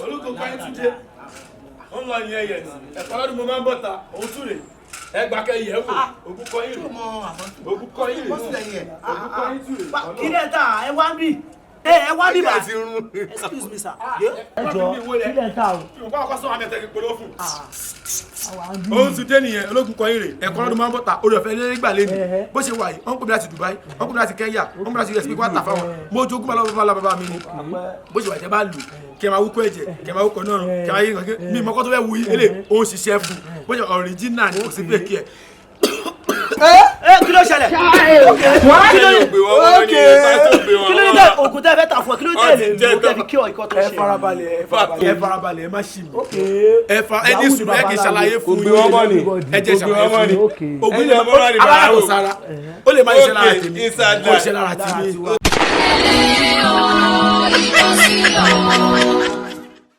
olùkọ́ káyọ̀ tún dé ó ń lọ yẹn yẹn ẹ̀kọ́ lọ́dún mo máa ń bọ̀ ta òun tún rè ẹgbà kẹyẹ wò ògùn kọ́ yìí rè ògùn kọ́ yìí rè ògùn kọ́ yìí tún rè. kí lè ta ẹ wá bí ẹ wá bí bá excuse me sir. ẹ jọ kí lè ta o. yorùbá ọkọ sọ àmì ẹ̀tẹ̀kì pẹ̀lú òfin. òun tún dé nìyẹn ológun kọ́ yìí rè ẹ̀kọ́ lọ́dún máa ń bọ̀ ta orí ọ̀fẹ́ lé gbà lẹ́nu bó ṣe wà yìí wọ́n kó mi láti Dubai wọ́n kó mi láti Kenya wọ́n kó mi láti US pé kó wá tà fáwọn mo jogún bàbá mi ni bó ṣe wà jẹ́ bá lù kí ẹ máa wúkọ́ ẹ̀jẹ̀ kí ẹ máa wúkọ́ náà kí ẹ máa yí nǹkan mi mọ́kọ́ tó fẹ́ wù yí elé ó ń ṣiṣẹ́ fún bó ṣe original ni kò sí pé kí ẹ. kí ló ṣẹlẹ̀ kí ló dé oògùn tẹ́ fẹ́ tà fún ẹ kí ló dé lè mú tẹ́ fi kí ọ ikọ́ tó ṣe. ẹ farabalẹ̀ ẹ má ṣì mí ẹ ní sùúrù ẹ kì í ṣàlàyé fún yín ẹ jẹ́ ṣàlàyé fún yín ògùn alára kò sára ó lè má ṣiṣẹ́ lára tèmi kò ṣiṣẹ́ lára tèmi.